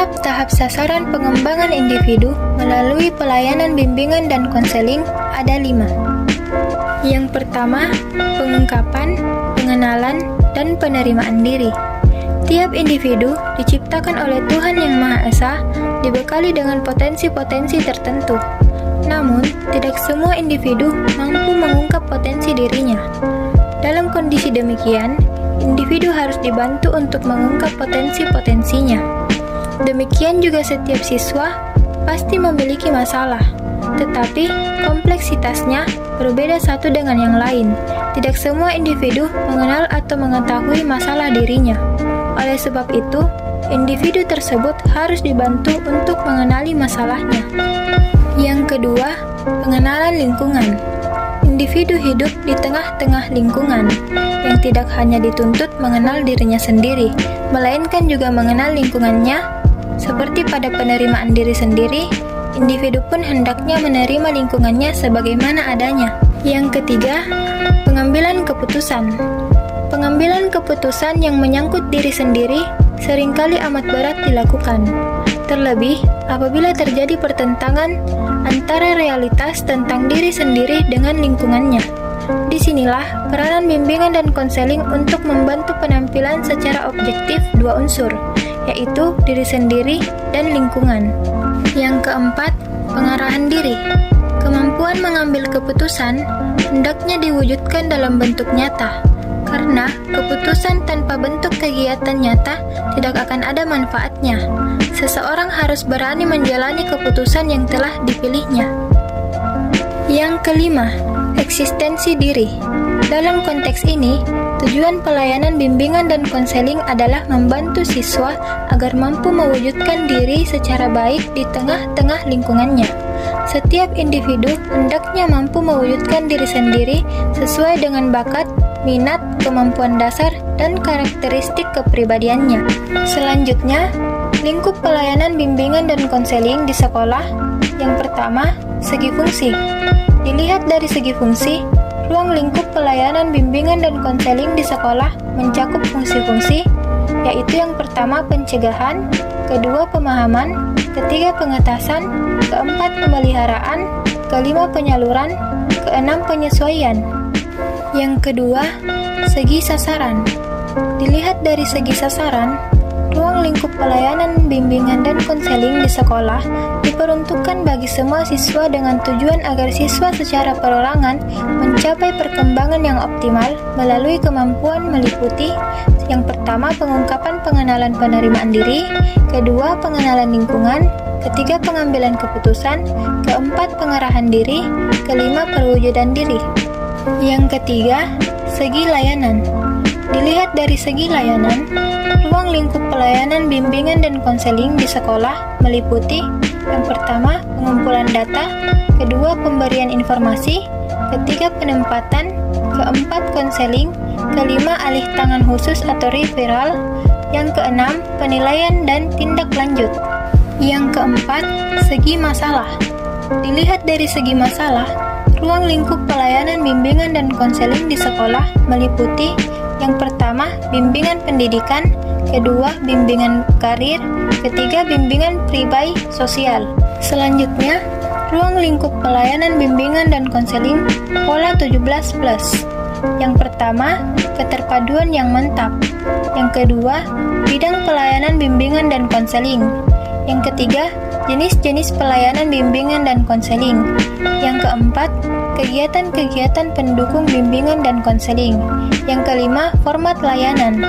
Tahap-tahap sasaran pengembangan individu melalui pelayanan bimbingan dan konseling ada 5. Yang pertama, pengungkapan, pengenalan, dan penerimaan diri. Tiap individu diciptakan oleh Tuhan Yang Maha Esa, dibekali dengan potensi-potensi tertentu. Namun, tidak semua individu mampu mengungkap potensi dirinya. Dalam kondisi demikian, individu harus dibantu untuk mengungkap potensi-potensinya. Demikian juga setiap siswa pasti memiliki masalah, tetapi kompleksitasnya berbeda satu dengan yang lain. Tidak semua individu mengenal atau mengetahui masalah dirinya. Oleh sebab itu, individu tersebut harus dibantu untuk mengenali masalahnya. Yang kedua, pengenalan lingkungan. Individu hidup di tengah-tengah lingkungan yang tidak hanya dituntut mengenal dirinya sendiri, melainkan juga mengenal lingkungannya. Seperti pada penerimaan diri sendiri, individu pun hendaknya menerima lingkungannya sebagaimana adanya. Yang ketiga, pengambilan keputusan. Pengambilan keputusan yang menyangkut diri sendiri seringkali amat berat dilakukan. Terlebih apabila terjadi pertentangan antara realitas tentang diri sendiri dengan lingkungannya. Disinilah peranan bimbingan dan konseling untuk membantu penampilan secara objektif dua unsur, yaitu diri sendiri dan lingkungan. Yang keempat, pengarahan diri. Kemampuan mengambil keputusan hendaknya diwujudkan dalam bentuk nyata, karena keputusan tanpa bentuk kegiatan nyata tidak akan ada manfaatnya. Seseorang harus berani menjalani keputusan yang telah dipilihnya. Yang kelima, eksistensi diri. Dalam konteks ini, tujuan pelayanan bimbingan dan konseling adalah membantu siswa agar mampu mewujudkan diri secara baik di tengah-tengah lingkungannya. Setiap individu hendaknya mampu mewujudkan diri sendiri sesuai dengan bakat, minat, kemampuan dasar, dan karakteristik kepribadiannya. Selanjutnya, lingkup pelayanan bimbingan dan konseling di sekolah. Yang pertama, segi fungsi. Dilihat dari segi fungsi, ruang lingkup pelayanan bimbingan dan konseling di sekolah mencakup fungsi-fungsi, yaitu yang pertama pencegahan, kedua pemahaman, ketiga pengetasan, keempat pemeliharaan, kelima penyaluran, keenam penyesuaian. Yang kedua, segi sasaran. Dilihat dari segi sasaran, ruang lingkup pelayanan bimbingan dan konseling di sekolah diperuntukkan bagi semua siswa dengan tujuan agar siswa secara perorangan mencapai perkembangan yang optimal melalui kemampuan meliputi yang pertama pengungkapan pengenalan penerimaan diri, kedua pengenalan lingkungan, ketiga pengambilan keputusan, keempat pengarahan diri, kelima perwujudan diri. Yang ketiga, segi layanan. Dilihat dari segi layanan, ruang lingkup pelayanan bimbingan dan konseling di sekolah meliputi yang pertama pengumpulan data, kedua pemberian informasi, ketiga penempatan, keempat konseling, kelima alih tangan khusus atau referral, yang keenam penilaian dan tindak lanjut. Yang keempat, segi masalah. Dilihat dari segi masalah, ruang lingkup pelayanan bimbingan dan konseling di sekolah meliputi yang pertama, bimbingan pendidikan, kedua, bimbingan karir, ketiga, bimbingan pribadi sosial. Selanjutnya, ruang lingkup pelayanan bimbingan dan konseling pola 17+. Yang pertama, keterpaduan yang mantap. Yang kedua, bidang pelayanan bimbingan dan konseling. Yang ketiga, jenis-jenis pelayanan bimbingan dan konseling. Yang keempat, kegiatan-kegiatan pendukung bimbingan dan konseling. Yang kelima, format layanan.